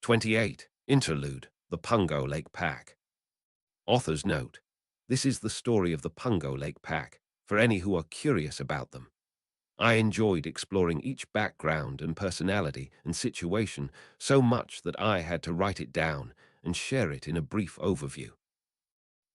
28. Interlude, the Pungo Lake Pack. Author's note: this is the story of the Pungo Lake Pack, for any who are curious about them. I enjoyed exploring each background and personality and situation so much that I had to write it down and share it in a brief overview.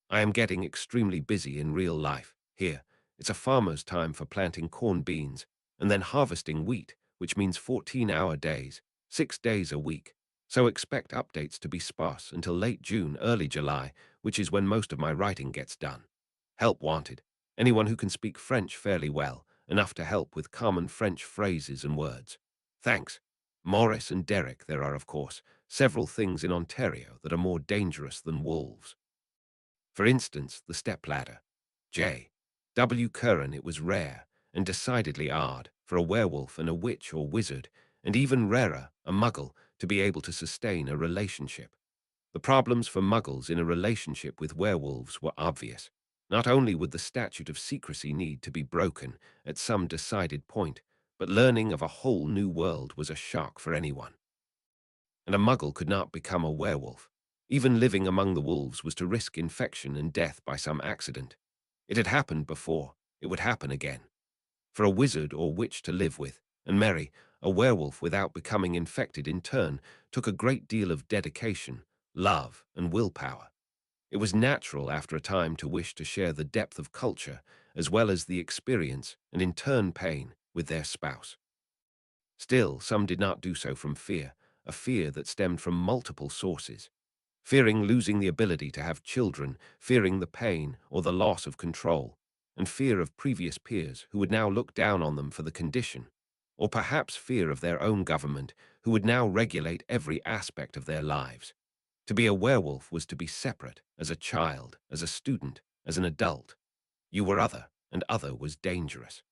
I am getting extremely busy in real life. Here, it's a farmer's time for planting corn beans and then harvesting wheat, which means 14-hour days, 6 days a week. So expect updates to be sparse until late June, early July, which is when most of my writing gets done. Help wanted. Anyone who can speak French fairly well, enough to help with common French phrases and words. Thanks. Maurice and Derek, there are, of course, several things in Ontario that are more dangerous than wolves. For instance, the stepladder. J. W. Curran, it was rare and decidedly odd for a werewolf and a witch or wizard, and even rarer, a muggle, to be able to sustain a relationship. The problems for muggles in a relationship with werewolves were obvious. Not only would the statute of secrecy need to be broken at some decided point, but learning of a whole new world was a shock for anyone. And a muggle could not become a werewolf. Even living among the wolves was to risk infection and death by some accident. It had happened before. It would happen again. For a wizard or witch to live with and marry a werewolf without becoming infected in turn took a great deal of dedication, love, and willpower. It was natural after a time to wish to share the depth of culture as well as the experience and in turn pain with their spouse. Still, some did not do so from fear, a fear that stemmed from multiple sources. Fearing losing the ability to have children, fearing the pain or the loss of control, and fear of previous peers who would now look down on them for the condition, or perhaps fear of their own government who would now regulate every aspect of their lives. To be a werewolf was to be separate, as a child, as a student, as an adult. You were other, and other was dangerous.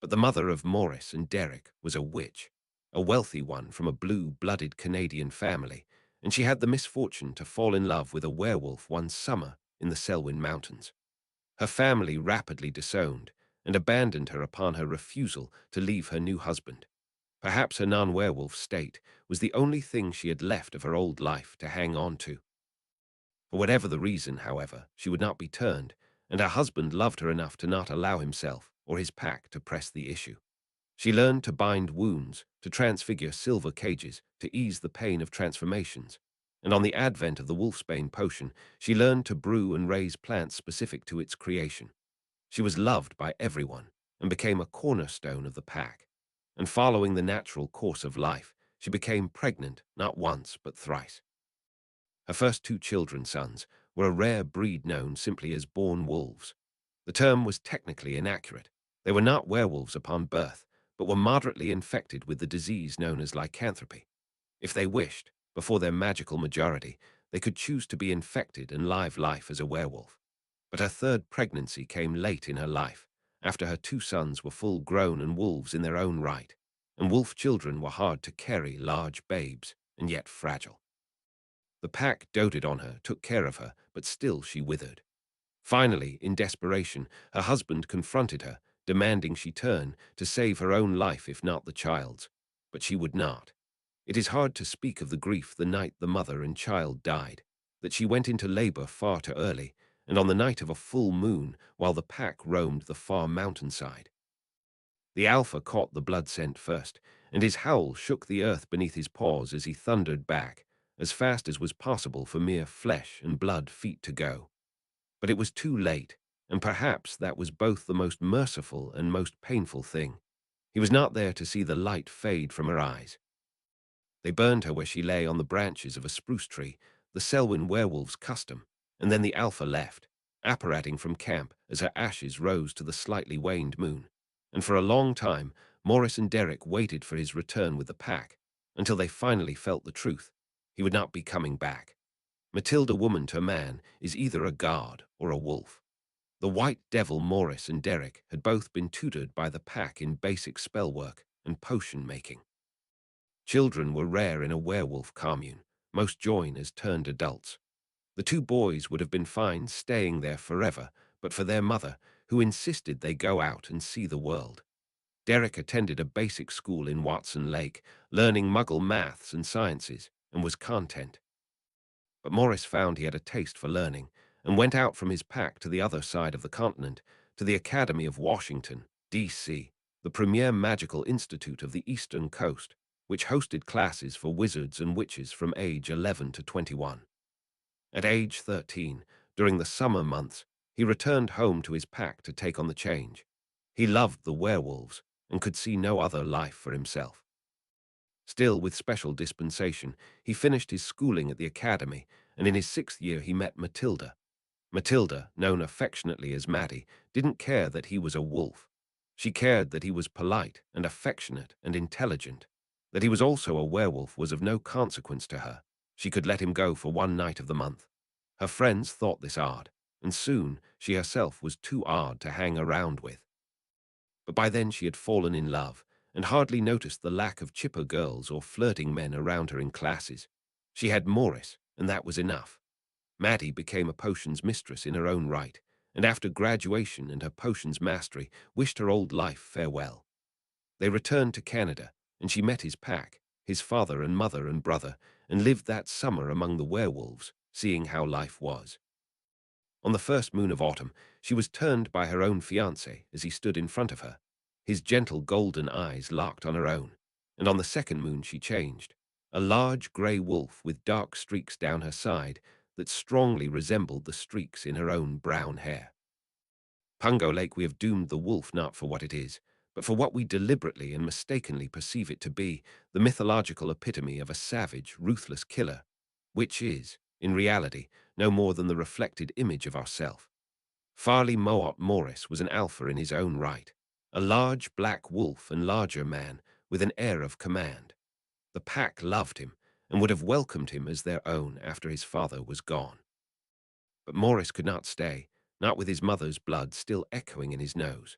But the mother of Maurice and Derek was a witch, a wealthy one from a blue-blooded Canadian family, and she had the misfortune to fall in love with a werewolf one summer in the Selwyn Mountains. Her family rapidly disowned and abandoned her upon her refusal to leave her new husband. Perhaps her non-werewolf state was the only thing she had left of her old life to hang on to. For whatever the reason, however, she would not be turned, and her husband loved her enough to not allow himself or his pack to press the issue. She learned to bind wounds, to transfigure silver cages, to ease the pain of transformations. And on the advent of the wolfsbane potion, she learned to brew and raise plants specific to its creation. She was loved by everyone and became a cornerstone of the pack. And following the natural course of life, she became pregnant not once but thrice. Her first two children sons were a rare breed known simply as born wolves. The term was technically inaccurate. They were not werewolves upon birth, but were moderately infected with the disease known as lycanthropy. If they wished, before their magical majority, they could choose to be infected and live life as a werewolf. But her third pregnancy came late in her life, after her two sons were full grown and wolves in their own right, and wolf children were hard to carry, large babes, and yet fragile. The pack doted on her, took care of her, but still she withered. Finally, in desperation, her husband confronted her, demanding she turn to save her own life if not the child's. But she would not. It is hard to speak of the grief the night the mother and child died, that she went into labor far too early, and on the night of a full moon while the pack roamed the far mountainside. The alpha caught the blood scent first, and his howl shook the earth beneath his paws as he thundered back, as fast as was possible for mere flesh and blood feet to go. But it was too late, and perhaps that was both the most merciful and most painful thing. He was not there to see the light fade from her eyes. They burned her where she lay on the branches of a spruce tree, the Selwyn werewolf's custom, and then the alpha left, apparating from camp as her ashes rose to the slightly waned moon. And for a long time, Maurice and Derek waited for his return with the pack, until they finally felt the truth. He would not be coming back. Matilda, woman to man, is either a god or a wolf. The white devil Maurice and Derek had both been tutored by the pack in basic spell work and potion making. Children were rare in a werewolf commune. Most join as turned adults. The two boys would have been fine staying there forever, but for their mother, who insisted they go out and see the world. Derek attended a basic school in Watson Lake, learning muggle maths and sciences, and was content. But Morris found he had a taste for learning and went out from his pack to the other side of the continent, to the Academy of Washington, D.C., the premier magical institute of the eastern coast, which hosted classes for wizards and witches from age 11 to 21. At age 13, during the summer months, he returned home to his pack to take on the change. He loved the werewolves and could see no other life for himself. Still, with special dispensation, he finished his schooling at the academy, and in his 6th year he met Matilda. Matilda, known affectionately as Maddie, didn't care that he was a wolf. She cared that he was polite and affectionate and intelligent. That he was also a werewolf was of no consequence to her. She could let him go for one night of the month. Her friends thought this odd, and soon she herself was too odd to hang around with. But by then she had fallen in love, and hardly noticed the lack of chipper girls or flirting men around her in classes. She had Morris, and that was enough. Maddie became a potions mistress in her own right, and after graduation and her potions mastery, wished her old life farewell. They returned to Canada, and she met his pack, his father and mother and brother, and lived that summer among the werewolves, seeing how life was. On the first moon of autumn, she was turned by her own fiancé as he stood in front of her, his gentle golden eyes locked on her own, and on the second moon she changed, a large grey wolf with dark streaks down her side that strongly resembled the streaks in her own brown hair. Pungo Lake, we have doomed the wolf not for what it is, but for what we deliberately and mistakenly perceive it to be, the mythological epitome of a savage, ruthless killer, which is, in reality, no more than the reflected image of ourself. Farley Moat Morris was an alpha in his own right, a large black wolf and larger man with an air of command. The pack loved him and would have welcomed him as their own after his father was gone. But Morris could not stay, not with his mother's blood still echoing in his nose.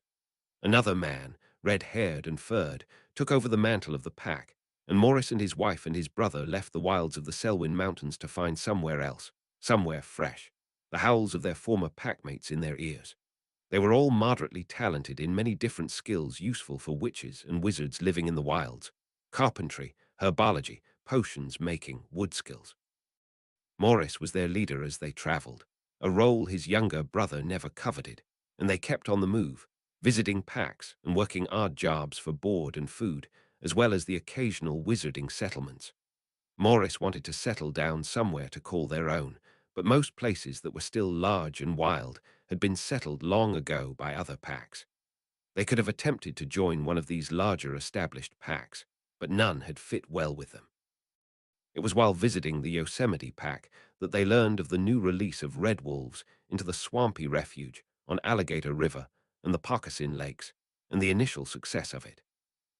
Another man, red-haired and furred, took over the mantle of the pack, and Morris and his wife and his brother left the wilds of the Selwyn Mountains to find somewhere else, somewhere fresh, the howls of their former packmates in their ears. They were all moderately talented in many different skills useful for witches and wizards living in the wilds: carpentry, herbology, potions making, wood skills. Morris was their leader as they traveled, a role his younger brother never coveted, and they kept on the move, visiting packs and working odd jobs for board and food, as well as the occasional wizarding settlements. Morris wanted to settle down somewhere to call their own, but most places that were still large and wild had been settled long ago by other packs. They could have attempted to join one of these larger established packs, but none had fit well with them. It was while visiting the Yosemite pack that they learned of the new release of red wolves into the swampy refuge on Alligator River and the Pocassin Lakes, and the initial success of it.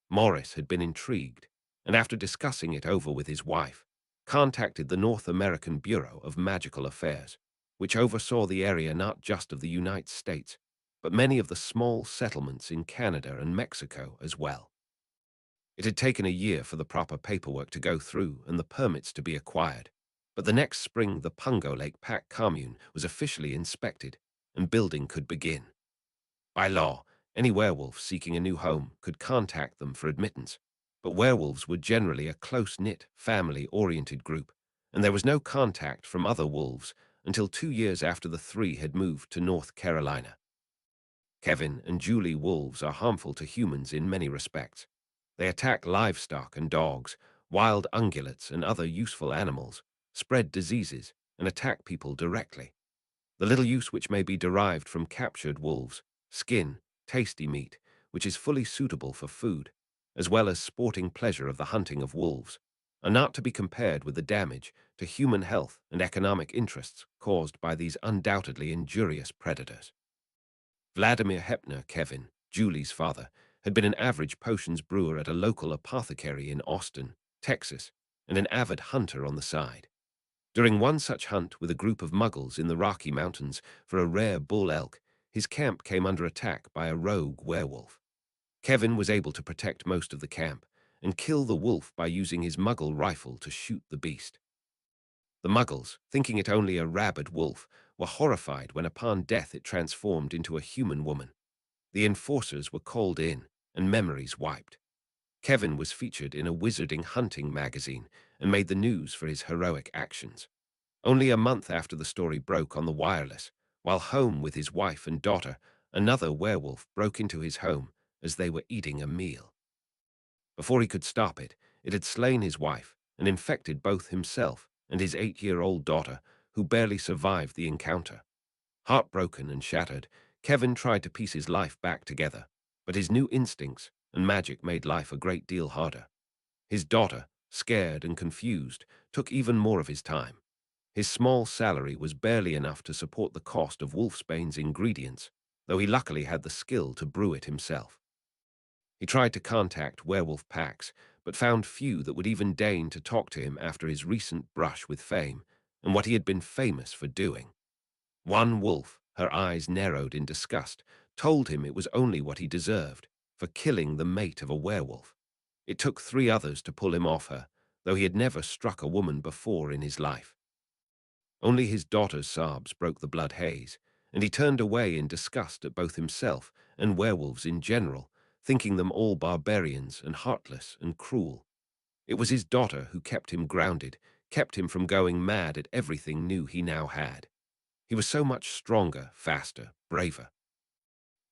Morris had been intrigued, and after discussing it over with his wife, contacted the North American Bureau of Magical Affairs, which oversaw the area not just of the United States, but many of the small settlements in Canada and Mexico as well. It had taken a year for the proper paperwork to go through and the permits to be acquired, but the next spring the Pungo Lake Pack commune was officially inspected, and building could begin. By law, any werewolf seeking a new home could contact them for admittance, but werewolves were generally a close-knit, family-oriented group, and there was no contact from other wolves until 2 years after the three had moved to North Carolina. Kevin and Julie wolves are harmful to humans in many respects. They attack livestock and dogs, wild ungulates and other useful animals, spread diseases, and attack people directly. The little use which may be derived from captured wolves, skin, tasty meat, which is fully suitable for food, as well as sporting pleasure of the hunting of wolves, are not to be compared with the damage to human health and economic interests caused by these undoubtedly injurious predators. Vladimir Hepner, Kevin, Julie's father, had been an average potions brewer at a local apothecary in Austin, Texas, and an avid hunter on the side. During one such hunt with a group of muggles in the Rocky Mountains for a rare bull elk, his camp came under attack by a rogue werewolf. Kevin was able to protect most of the camp and kill the wolf by using his muggle rifle to shoot the beast. The muggles, thinking it only a rabid wolf, were horrified when upon death it transformed into a human woman. The enforcers were called in and memories wiped. Kevin was featured in a wizarding hunting magazine and made the news for his heroic actions. Only a month after the story broke on the wireless, while home with his wife and daughter, another werewolf broke into his home as they were eating a meal. Before he could stop it, it had slain his wife and infected both himself and his 8-year-old daughter, who barely survived the encounter. Heartbroken and shattered, Kevin tried to piece his life back together, but his new instincts and magic made life a great deal harder. His daughter, scared and confused, took even more of his time. His small salary was barely enough to support the cost of Wolfsbane's ingredients, though he luckily had the skill to brew it himself. He tried to contact werewolf packs, but found few that would even deign to talk to him after his recent brush with fame and what he had been famous for doing. One wolf, her eyes narrowed in disgust, told him it was only what he deserved for killing the mate of a werewolf. It took 3 others to pull him off her, though he had never struck a woman before in his life. Only his daughter's sobs broke the blood haze, and he turned away in disgust at both himself and werewolves in general, thinking them all barbarians and heartless and cruel. It was his daughter who kept him grounded, kept him from going mad at everything new he now had. He was so much stronger, faster, braver.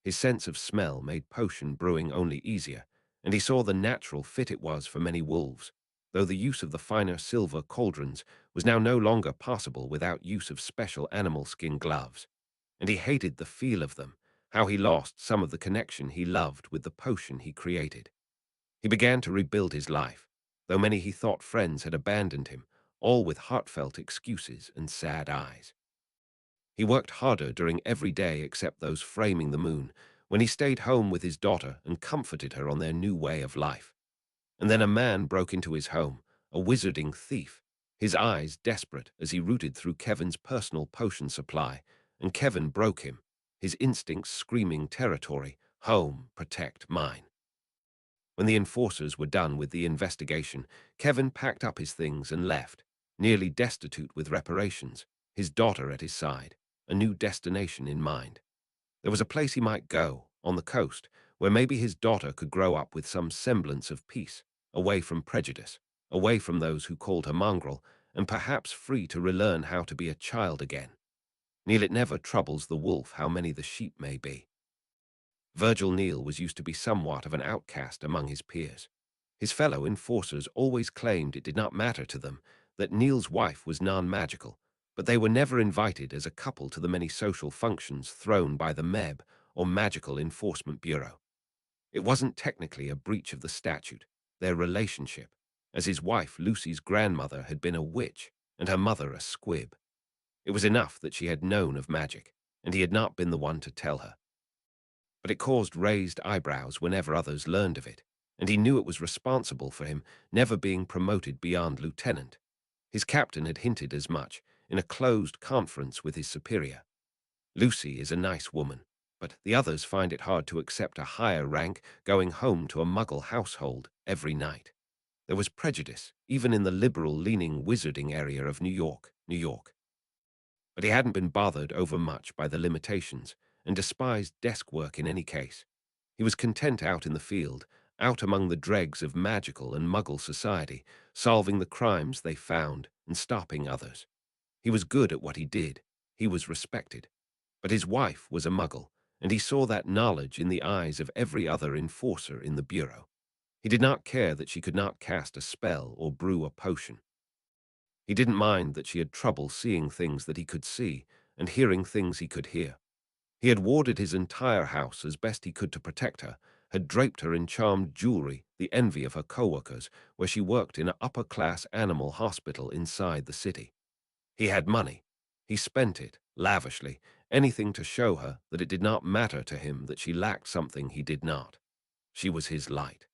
His sense of smell made potion brewing only easier, and he saw the natural fit it was for many wolves, though the use of the finer silver cauldrons was now no longer possible without use of special animal skin gloves. And he hated the feel of them, how he lost some of the connection he loved with the potion he created. He began to rebuild his life, though many he thought friends had abandoned him, all with heartfelt excuses and sad eyes. He worked harder during every day except those framing the moon, when he stayed home with his daughter and comforted her on their new way of life. And then a man broke into his home, a wizarding thief, his eyes desperate as he rooted through Kevin's personal potion supply, and Kevin broke him, his instincts screaming territory, home, protect, mine. When the enforcers were done with the investigation, Kevin packed up his things and left, nearly destitute with reparations, his daughter at his side, a new destination in mind. There was a place he might go, on the coast, where maybe his daughter could grow up with some semblance of peace, away from prejudice, away from those who called her mongrel, and perhaps free to relearn how to be a child again. Neil, it never troubles the wolf how many the sheep may be. Virgil Neal was used to be somewhat of an outcast among his peers. His fellow enforcers always claimed it did not matter to them that Neal's wife was non-magical, but they were never invited as a couple to the many social functions thrown by the MEB, or Magical Enforcement Bureau. It wasn't technically a breach of the statute, their relationship, as his wife Lucy's grandmother had been a witch and her mother a squib. It was enough that she had known of magic, and he had not been the one to tell her. But it caused raised eyebrows whenever others learned of it, and he knew it was responsible for him never being promoted beyond lieutenant. His captain had hinted as much in a closed conference with his superior. Lucy is a nice woman, but the others find it hard to accept a higher rank going home to a muggle household every night. There was prejudice, even in the liberal-leaning wizarding area of New York. But he hadn't been bothered overmuch by the limitations, and despised desk work in any case. He was content out in the field, out among the dregs of magical and muggle society, solving the crimes they found and stopping others. He was good at what he did. He was respected. But his wife was a muggle, and he saw that knowledge in the eyes of every other enforcer in the bureau. He did not care that she could not cast a spell or brew a potion. He didn't mind that she had trouble seeing things that he could see and hearing things he could hear. He had warded his entire house as best he could to protect her, had draped her in charmed jewelry, the envy of her co-workers, where she worked in an upper-class animal hospital inside the city. He had money. He spent it, lavishly, anything to show her that it did not matter to him that she lacked something he did not. She was his light.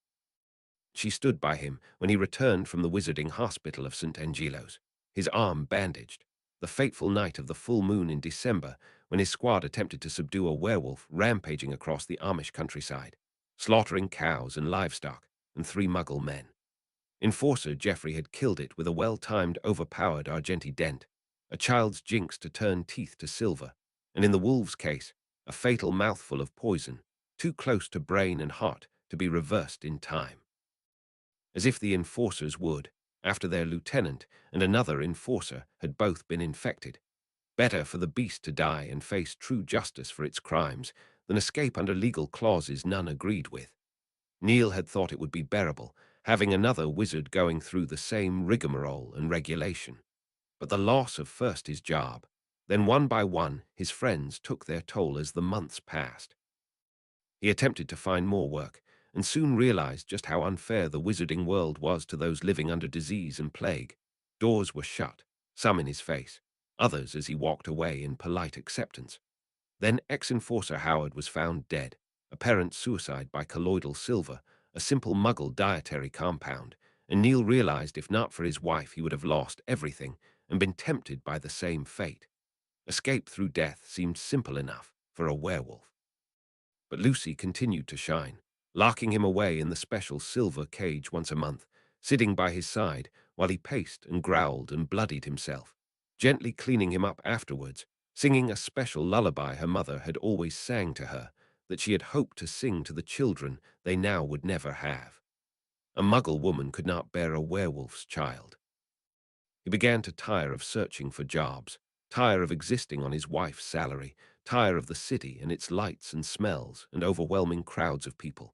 She stood by him when he returned from the wizarding hospital of St. Angelo's, his arm bandaged, the fateful night of the full moon in December when his squad attempted to subdue a werewolf rampaging across the Amish countryside, slaughtering cows and livestock and 3 muggle men. Enforcer Jeffrey had killed it with a well-timed, overpowered Argenti dent, a child's jinx to turn teeth to silver, and in the wolf's case, a fatal mouthful of poison, too close to brain and heart to be reversed in time. as if the enforcers would, after their lieutenant and another enforcer had both been infected. Better for the beast to die and face true justice for its crimes than escape under legal clauses none agreed with. Neil had thought it would be bearable, having another wizard going through the same rigmarole and regulation. But the loss of first his job, then one by one his friends took their toll as the months passed. He attempted to find more work, and soon realized just how unfair the wizarding world was to those living under disease and plague. Doors were shut, some in his face, others as he walked away in polite acceptance. Then ex-enforcer Howard was found dead, apparent suicide by colloidal silver, a simple muggle dietary compound, and Neil realized if not for his wife he would have lost everything and been tempted by the same fate. Escape through death seemed simple enough for a werewolf. But Lucy continued to shine, locking him away in the special silver cage once a month, sitting by his side while he paced and growled and bloodied himself, gently cleaning him up afterwards, singing a special lullaby her mother had always sang to her, that she had hoped to sing to the children they now would never have. A muggle woman could not bear a werewolf's child. He began to tire of searching for jobs, tire of existing on his wife's salary, tire of the city and its lights and smells and overwhelming crowds of people.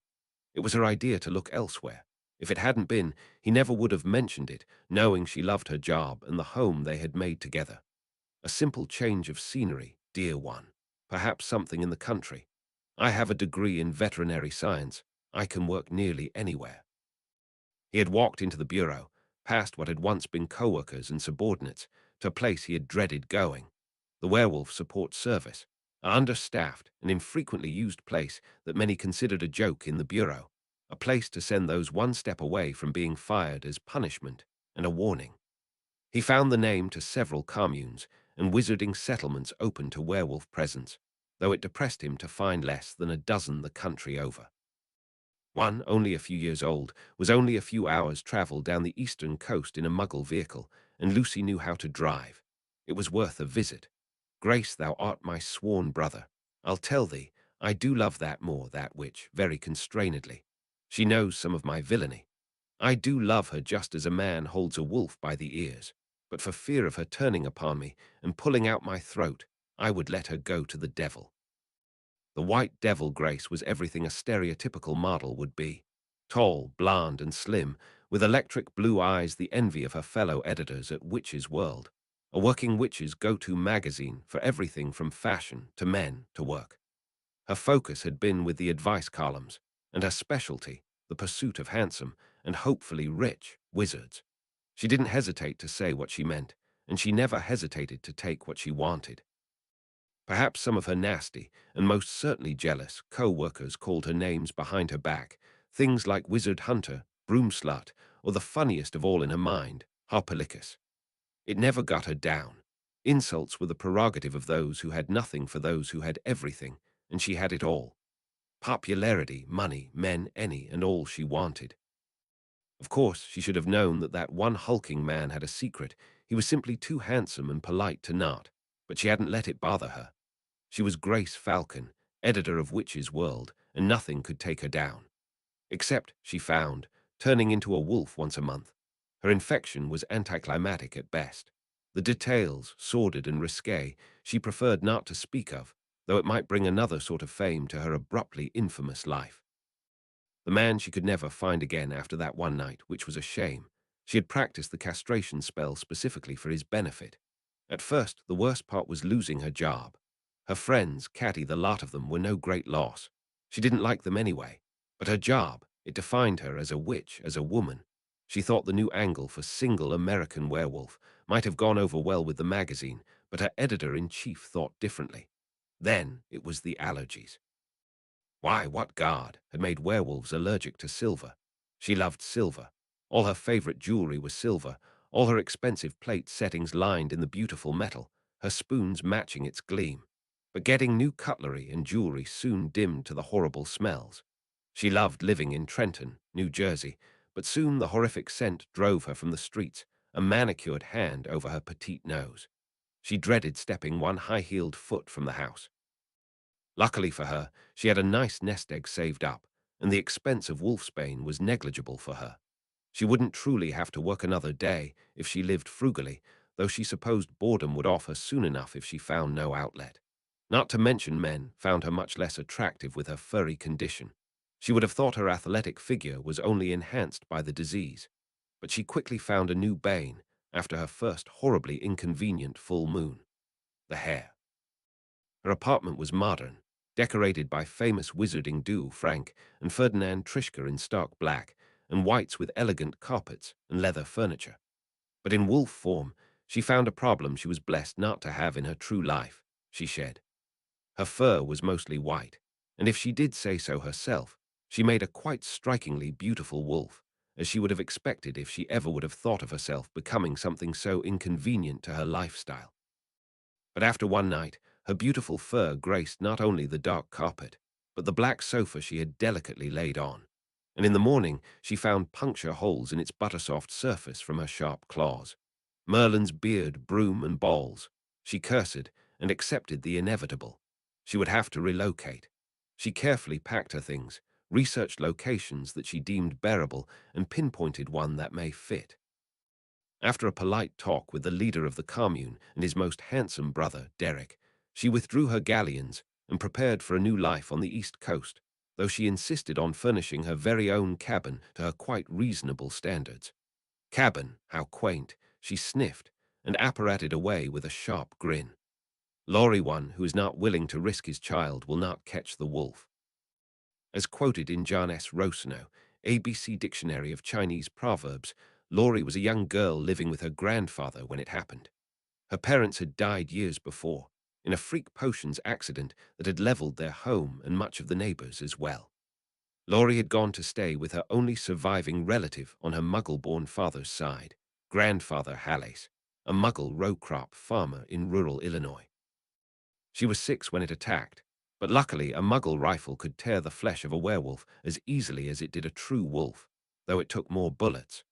It was her idea to look elsewhere. If it hadn't been, he never would have mentioned it, knowing she loved her job and the home they had made together. A simple change of scenery, dear one. Perhaps something in the country. I have a degree in veterinary science. I can work nearly anywhere. He had walked into the bureau, past what had once been co-workers and subordinates, to a place he had dreaded going. The Werewolf Support Service, an understaffed and infrequently used place that many considered a joke in the bureau, a place to send those one step away from being fired as punishment and a warning. He found the name to several communes and wizarding settlements open to werewolf presence, though it depressed him to find less than a dozen the country over. One, only a few years old, was only a few hours' travel down the eastern coast in a muggle vehicle, and Lucy knew how to drive. It was worth a visit. Grace, thou art my sworn brother. I'll tell thee, I do love that more, that witch, very constrainedly. She knows some of my villainy. I do love her just as a man holds a wolf by the ears, but for fear of her turning upon me and pulling out my throat, I would let her go to the devil. The white devil Grace was everything a stereotypical model would be. Tall, blonde, and slim, with electric blue eyes, the envy of her fellow editors at Witch's World, a working witch's go-to magazine for everything from fashion to men to work. Her focus had been with the advice columns, and her specialty, the pursuit of handsome and hopefully rich wizards. She didn't hesitate to say what she meant, and she never hesitated to take what she wanted. Perhaps some of her nasty, and most certainly jealous, co-workers called her names behind her back, things like wizard hunter, broom slut, or the funniest of all in her mind, harpalicus. It never got her down. Insults were the prerogative of those who had nothing for those who had everything, and she had it all. Popularity, money, men, any and all she wanted. Of course, she should have known that that one hulking man had a secret. He was simply too handsome and polite to not, but she hadn't let it bother her. She was Grace Falcon, editor of Witch's World, and nothing could take her down. Except, she found, turning into a wolf once a month. Her infection was anticlimactic at best. The details, sordid and risque, she preferred not to speak of, though it might bring another sort of fame to her abruptly infamous life. The man she could never find again after that one night, which was a shame. She had practiced the castration spell specifically for his benefit. At first, the worst part was losing her job. Her friends, catty the lot of them, were no great loss. She didn't like them anyway. But her job, it defined her as a witch, as a woman. She thought the new angle for single American werewolf might have gone over well with the magazine, but her editor-in-chief thought differently. Then it was the allergies. Why, what god had made werewolves allergic to silver? She loved silver. All her favorite jewelry was silver, all her expensive plate settings lined in the beautiful metal, her spoons matching its gleam. But getting new cutlery and jewelry soon dimmed to the horrible smells. She loved living in Trenton, New Jersey, but soon the horrific scent drove her from the streets, a manicured hand over her petite nose. She dreaded stepping one high-heeled foot from the house. Luckily for her, she had a nice nest egg saved up, and the expense of wolfsbane was negligible for her. She wouldn't truly have to work another day if she lived frugally, though she supposed boredom would off her soon enough if she found no outlet. Not to mention men found her much less attractive with her furry condition. She would have thought her athletic figure was only enhanced by the disease, but she quickly found a new bane after her first horribly inconvenient full moon: the hair. Her apartment was modern, decorated by famous wizarding duo Frank and Ferdinand Trishka in stark black, and whites with elegant carpets and leather furniture. But in wolf form, she found a problem she was blessed not to have in her true life: she shed. Her fur was mostly white, and if she did say so herself, she made a quite strikingly beautiful wolf, as she would have expected if she ever would have thought of herself becoming something so inconvenient to her lifestyle. But after one night, her beautiful fur graced not only the dark carpet, but the black sofa she had delicately laid on, and in the morning she found puncture holes in its buttersoft surface from her sharp claws. Merlin's beard, broom, and balls. She cursed and accepted the inevitable. She would have to relocate. She carefully packed her things, researched locations that she deemed bearable, and pinpointed one that may fit. After a polite talk with the leader of the commune and his most handsome brother, Derek, she withdrew her galleons and prepared for a new life on the East Coast, though she insisted on furnishing her very own cabin to her quite reasonable standards. Cabin, how quaint, she sniffed and apparated away with a sharp grin. Laurie, one who is not willing to risk his child, will not catch the wolf. As quoted in John S. Rossino, ABC Dictionary of Chinese Proverbs, Laurie was a young girl living with her grandfather when it happened. Her parents had died years before, in a freak potions accident that had leveled their home and much of the neighbors as well. Laurie had gone to stay with her only surviving relative on her muggle-born father's side, Grandfather Harry, a muggle row-crop farmer in rural Illinois. She was 6 when it attacked, but luckily a muggle rifle could tear the flesh of a werewolf as easily as it did a true wolf, though it took more bullets.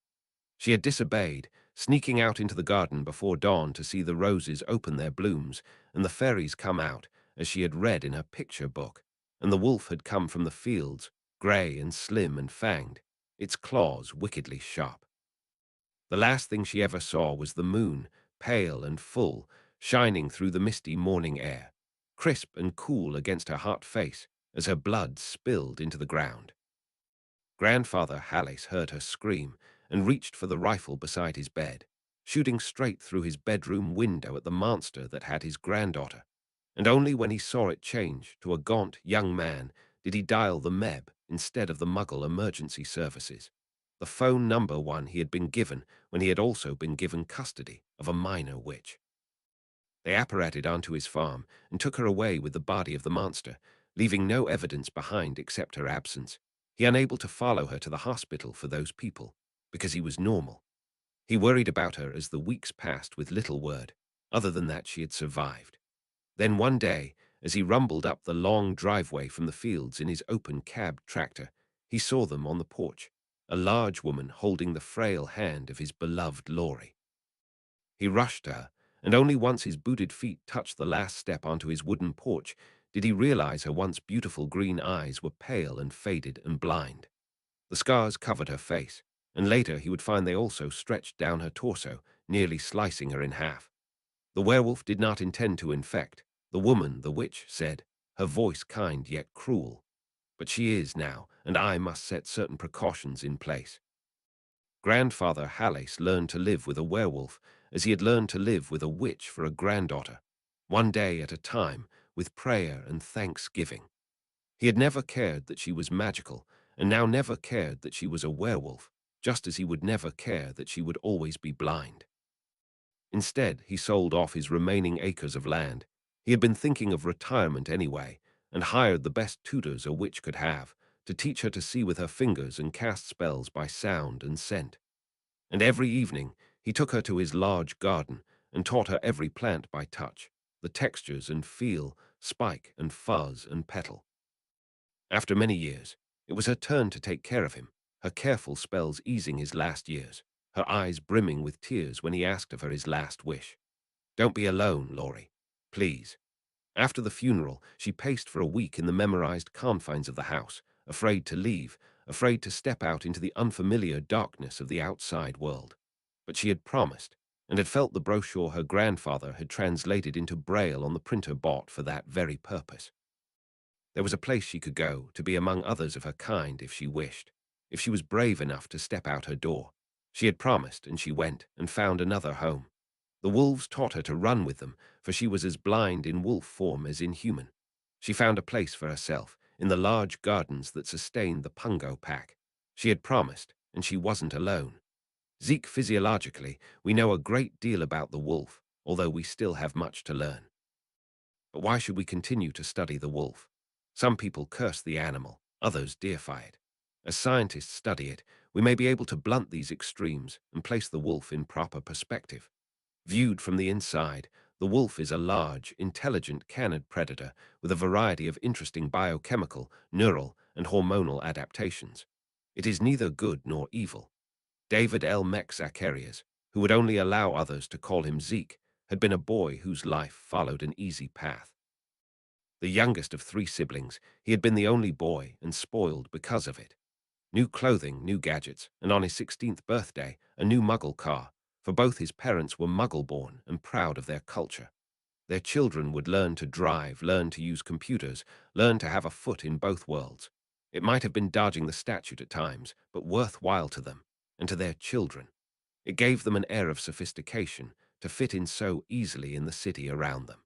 She had disobeyed, sneaking out into the garden before dawn to see the roses open their blooms and the fairies come out, as she had read in her picture book, and the wolf had come from the fields, grey and slim and fanged, its claws wickedly sharp. The last thing she ever saw was the moon, pale and full, shining through the misty morning air, crisp and cool against her hot face as her blood spilled into the ground. Grandfather Harry heard her scream and reached for the rifle beside his bed, shooting straight through his bedroom window at the monster that had his granddaughter, and only when he saw it change to a gaunt young man did he dial the MEB instead of the Muggle emergency services, the phone number one he had been given when he had also been given custody of a minor witch. They apparated onto his farm and took her away with the body of the monster, leaving no evidence behind except her absence. He unable to follow her to the hospital for those people, because he was normal. He worried about her as the weeks passed with little word, other than that she had survived. Then one day, as he rumbled up the long driveway from the fields in his open cab tractor, he saw them on the porch, a large woman holding the frail hand of his beloved Laurie. He rushed to her, and only once his booted feet touched the last step onto his wooden porch did he realize her once beautiful green eyes were pale and faded and blind. The scars covered her face, and later he would find they also stretched down her torso, nearly slicing her in half. The werewolf did not intend to infect. The woman, the witch, said, her voice kind yet cruel. But she is now, and I must set certain precautions in place. Grandfather Harry learned to live with a werewolf as he had learned to live with a witch for a granddaughter, one day at a time, with prayer and thanksgiving. He had never cared that she was magical, and now never cared that she was a werewolf, just as he would never care that she would always be blind. Instead, he sold off his remaining acres of land. He had been thinking of retirement anyway, and hired the best tutors a witch could have, to teach her to see with her fingers and cast spells by sound and scent. And every evening he took her to his large garden and taught her every plant by touch, the textures and feel, spike and fuzz and petal. After many years, it was her turn to take care of him, her careful spells easing his last years, her eyes brimming with tears when he asked of her his last wish. "Don't be alone, Laurie. Please." After the funeral, she paced for a week in the memorized confines of the house, afraid to leave, afraid to step out into the unfamiliar darkness of the outside world. But she had promised, and had felt the brochure her grandfather had translated into Braille on the printer bought for that very purpose. There was a place she could go to be among others of her kind if she wished, if she was brave enough to step out her door. She had promised, and she went and found another home. The wolves taught her to run with them, for she was as blind in wolf form as in human. She found a place for herself in the large gardens that sustained the Pungo pack. She had promised, and she wasn't alone. Zeke, physiologically, we know a great deal about the wolf, although we still have much to learn. But why should we continue to study the wolf? Some people curse the animal, others deify it. As scientists study it, we may be able to blunt these extremes and place the wolf in proper perspective. Viewed from the inside, the wolf is a large, intelligent canid predator with a variety of interesting biochemical, neural, and hormonal adaptations. It is neither good nor evil. David L. Meck Zacharias, who would only allow others to call him Zeke, had been a boy whose life followed an easy path. The youngest of three siblings, he had been the only boy and spoiled because of it. New clothing, new gadgets, and on his 16th birthday, a new muggle car, for both his parents were muggle-born and proud of their culture. Their children would learn to drive, learn to use computers, learn to have a foot in both worlds. It might have been dodging the statute at times, but worthwhile to them, and to their children. It gave them an air of sophistication to fit in so easily in the city around them.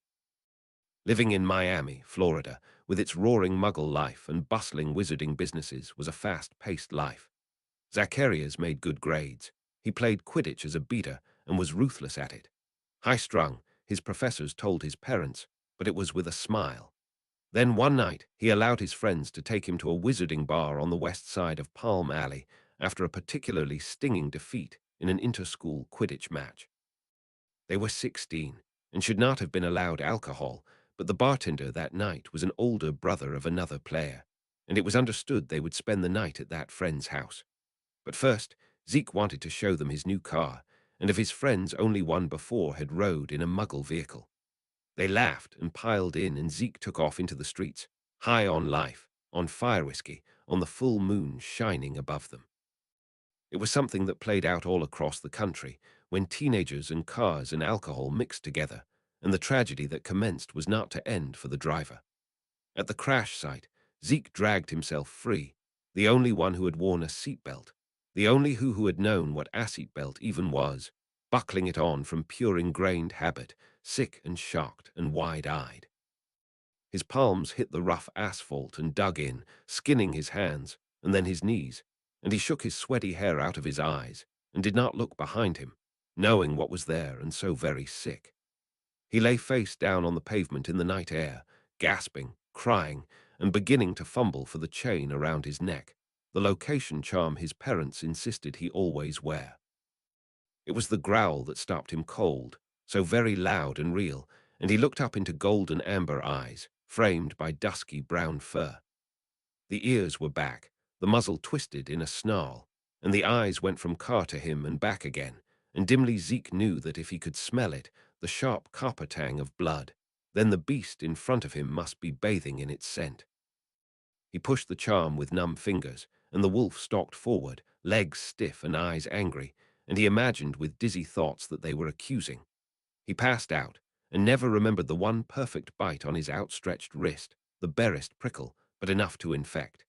Living in Miami, Florida, with its roaring muggle life and bustling wizarding businesses was a fast-paced life. Zacharias made good grades. He played Quidditch as a beater and was ruthless at it. High-strung, his professors told his parents, but it was with a smile. Then one night, he allowed his friends to take him to a wizarding bar on the west side of Palm Alley after a particularly stinging defeat in an inter-school Quidditch match. They were 16 and should not have been allowed alcohol, but the bartender that night was an older brother of another player, and it was understood they would spend the night at that friend's house. But first, Zeke wanted to show them his new car, and of his friends only one before had rode in a muggle vehicle. They laughed and piled in, and Zeke took off into the streets, high on life, on fire whiskey, on the full moon shining above them. It was something that played out all across the country, when teenagers and cars and alcohol mixed together, and the tragedy that commenced was not to end for the driver. At the crash site, Zeke dragged himself free, the only one who had worn a seatbelt, the only who had known what a seatbelt even was, buckling it on from pure ingrained habit, sick and shocked and wide-eyed. His palms hit the rough asphalt and dug in, skinning his hands, and then his knees, and he shook his sweaty hair out of his eyes, and did not look behind him, knowing what was there and so very sick. He lay face down on the pavement in the night air, gasping, crying, and beginning to fumble for the chain around his neck, the location charm his parents insisted he always wear. It was the growl that stopped him cold, so very loud and real, and he looked up into golden amber eyes, framed by dusky brown fur. The ears were back, the muzzle twisted in a snarl, and the eyes went from car to him and back again, and dimly Zeke knew that if he could smell it, the sharp copper tang of blood, then the beast in front of him must be bathing in its scent. He pushed the charm with numb fingers, and the wolf stalked forward, legs stiff and eyes angry, and he imagined with dizzy thoughts that they were accusing. He passed out, and never remembered the one perfect bite on his outstretched wrist, the barest prickle, but enough to infect.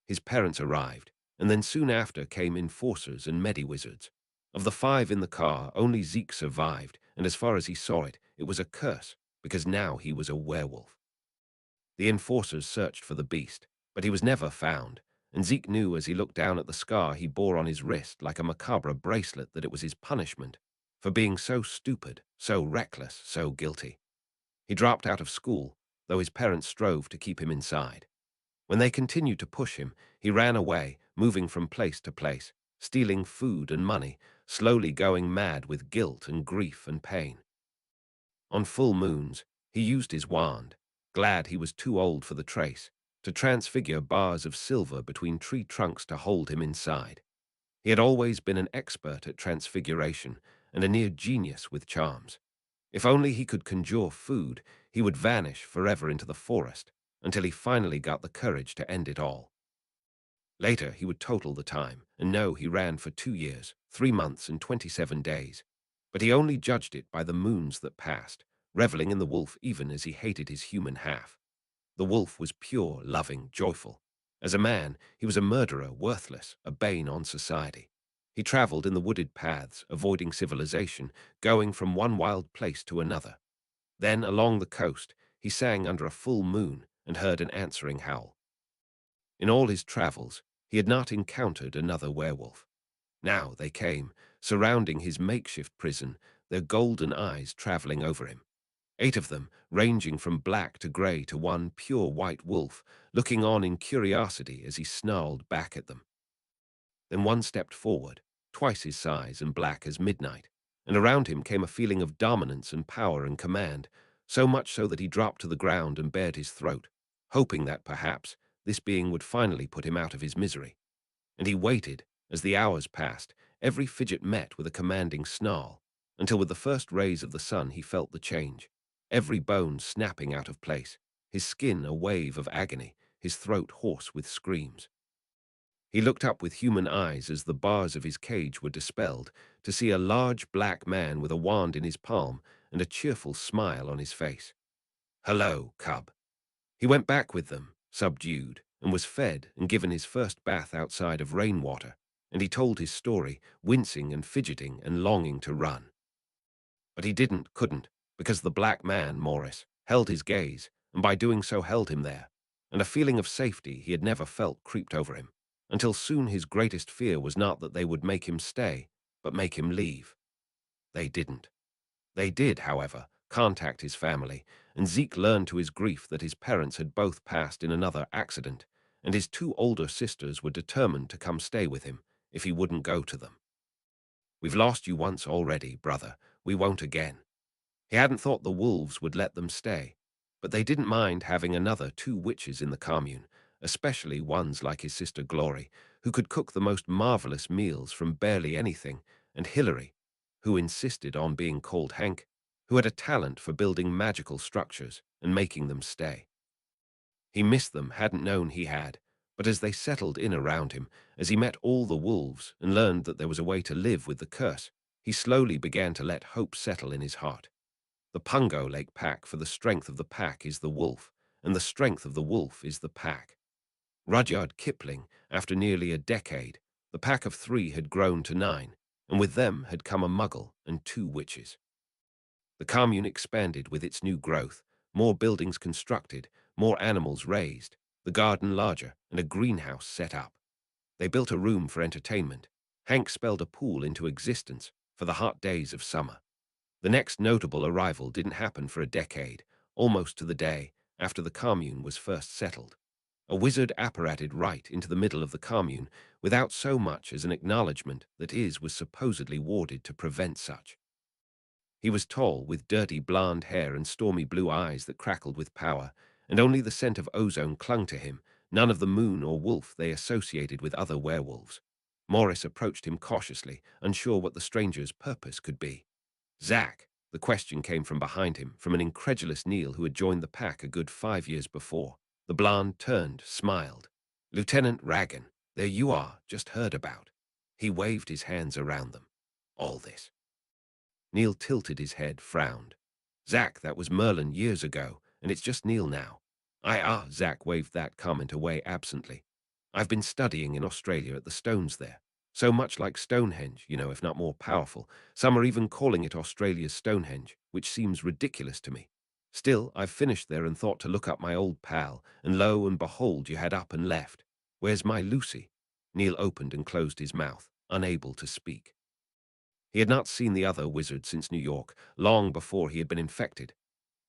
His parents arrived, and then soon after came enforcers and medi-wizards. Of the 5 in the car, only Zeke survived, and as far as he saw it, it was a curse, because now he was a werewolf. The enforcers searched for the beast, but he was never found, and Zeke knew as he looked down at the scar he bore on his wrist like a macabre bracelet that it was his punishment for being so stupid, so reckless, so guilty. He dropped out of school, though his parents strove to keep him inside. When they continued to push him, he ran away, moving from place to place, stealing food and money, slowly going mad with guilt and grief and pain. On full moons, he used his wand, glad he was too old for the trace, to transfigure bars of silver between tree trunks to hold him inside. He had always been an expert at transfiguration and a near genius with charms. If only he could conjure food, he would vanish forever into the forest, until he finally got the courage to end it all. Later, he would total the time and know he ran for 2 years, 3 months, and 27 days. But he only judged it by the moons that passed, reveling in the wolf even as he hated his human half. The wolf was pure, loving, joyful. As a man, he was a murderer, worthless, a bane on society. He traveled in the wooded paths, avoiding civilization, going from one wild place to another. Then, along the coast, he sang under a full moon and heard an answering howl. In all his travels, he had not encountered another werewolf. Now they came, surrounding his makeshift prison, their golden eyes traveling over him. 8 of them, ranging from black to grey to one pure white wolf, looking on in curiosity as he snarled back at them. Then one stepped forward, twice his size and black as midnight, and around him came a feeling of dominance and power and command, so much so that he dropped to the ground and bared his throat, hoping that perhaps this being would finally put him out of his misery. And he waited, as the hours passed, every fidget met with a commanding snarl, until with the first rays of the sun he felt the change, every bone snapping out of place, his skin a wave of agony, his throat hoarse with screams. He looked up with human eyes as the bars of his cage were dispelled, to see a large black man with a wand in his palm and a cheerful smile on his face. "Hello, cub." He went back with them, subdued, and was fed and given his first bath outside of rainwater, and he told his story, wincing and fidgeting and longing to run. But he couldn't, because the black man, Morris, held his gaze, and by doing so held him there, and a feeling of safety he had never felt creeped over him, until soon his greatest fear was not that they would make him stay, but make him leave. They didn't. They did, however, contact his family, and Zeke learned to his grief that his parents had both passed in another accident, and his 2 older sisters were determined to come stay with him if he wouldn't go to them. "We've lost you once already, brother. We won't again." He hadn't thought the wolves would let them stay, but they didn't mind having another 2 witches in the commune, especially ones like his sister Glory, who could cook the most marvelous meals from barely anything, and Hilary, who insisted on being called Hank, who had a talent for building magical structures and making them stay. He missed them, hadn't known he had, but as they settled in around him, as he met all the wolves and learned that there was a way to live with the curse, he slowly began to let hope settle in his heart. The Pungo Lake Pack, for the strength of the pack is the wolf, and the strength of the wolf is the pack. Rudyard Kipling, after nearly a decade, the pack of 3 had grown to 9, and with them had come a muggle and 2 witches. The commune expanded with its new growth, more buildings constructed, more animals raised, the garden larger, and a greenhouse set up. They built a room for entertainment. Hank spelled a pool into existence for the hot days of summer. The next notable arrival didn't happen for a decade, almost to the day after the commune was first settled. A wizard apparated right into the middle of the commune without so much as an acknowledgement that his was supposedly warded to prevent such. He was tall, with dirty blonde hair and stormy blue eyes that crackled with power, and only the scent of ozone clung to him, none of the moon or wolf they associated with other werewolves. Morris approached him cautiously, unsure what the stranger's purpose could be. "Zach," the question came from behind him, from an incredulous Neil who had joined the pack a good 5 years before. The blonde turned, smiled. "Lieutenant Ragan, there you are, just heard about." He waved his hands around them. "All this." Neil tilted his head, frowned. "Zach, that was Merlin years ago, and it's just Neil now." Zach waved that comment away absently. "I've been studying in Australia at the stones there. So much like Stonehenge, if not more powerful. Some are even calling it Australia's Stonehenge, which seems ridiculous to me. Still, I've finished there and thought to look up my old pal, and lo and behold, you had up and left. Where's my Lucy?" Neil opened and closed his mouth, unable to speak. He had not seen the other wizard since New York, long before he had been infected.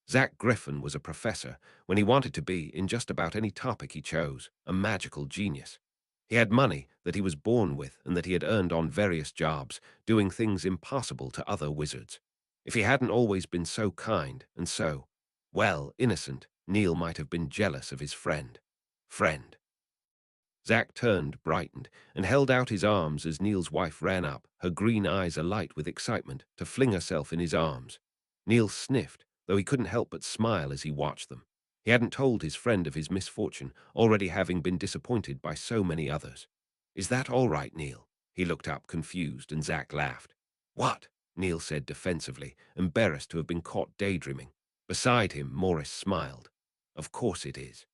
Zach Griffin was a professor, when he wanted to be, in just about any topic he chose, a magical genius. He had money that he was born with and that he had earned on various jobs, doing things impossible to other wizards. If he hadn't always been so kind and so, well, innocent, Neil might have been jealous of his friend. Friend. Zach turned, brightened, and held out his arms as Neil's wife ran up, her green eyes alight with excitement, to fling herself in his arms. Neil sniffed, though he couldn't help but smile as he watched them. He hadn't told his friend of his misfortune, already having been disappointed by so many others. "Is that all right, Neil?" He looked up, confused, and Zack laughed. "What?" Neil said defensively, embarrassed to have been caught daydreaming. Beside him, Morris smiled. "Of course it is."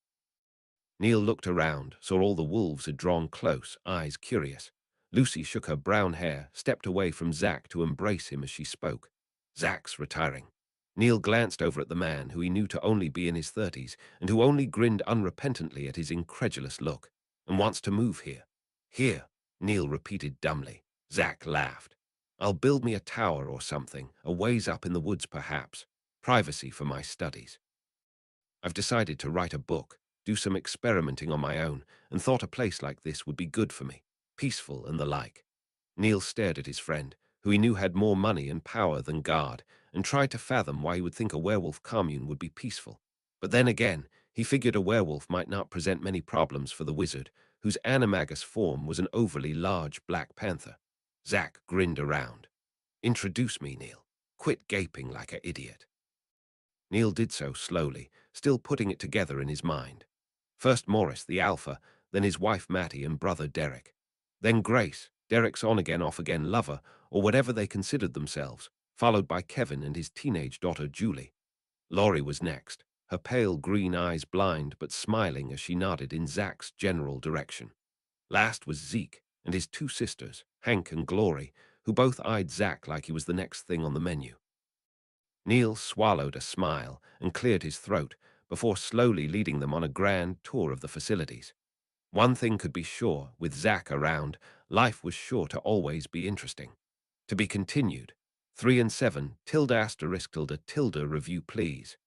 Neil looked around, saw all the wolves had drawn close, eyes curious. Lucy shook her brown hair, stepped away from Zack to embrace him as she spoke. "Zack's retiring." Neil glanced over at the man, who he knew to only be in his 30s, and who only grinned unrepentantly at his incredulous look. "And wants to move here." "Here," Neil repeated dumbly. Zack laughed. "I'll build me a tower or something, a ways up in the woods perhaps. Privacy for my studies. I've decided to write a book, do some experimenting on my own, and thought a place like this would be good for me, peaceful and the like." Neil stared at his friend, who he knew had more money and power than Guard, and tried to fathom why he would think a werewolf commune would be peaceful. But then again, he figured a werewolf might not present many problems for the wizard, whose animagus form was an overly large black panther. Zack grinned around. "Introduce me, Neil. Quit gaping like an idiot." Neil did so slowly, still putting it together in his mind. First Morris, the alpha, then his wife Mattie and brother Derek. Then Grace, Derek's on-again, off-again lover, or whatever they considered themselves, followed by Kevin and his teenage daughter Julie. Laurie was next, her pale green eyes blind but smiling as she nodded in Zack's general direction. Last was Zeke and his two sisters, Hank and Glory, who both eyed Zack like he was the next thing on the menu. Neil swallowed a smile and cleared his throat before slowly leading them on a grand tour of the facilities. One thing could be sure, with Zack around, life was sure to always be interesting. To be continued. 3 and 7, tilde asterisk tilde tilde review please.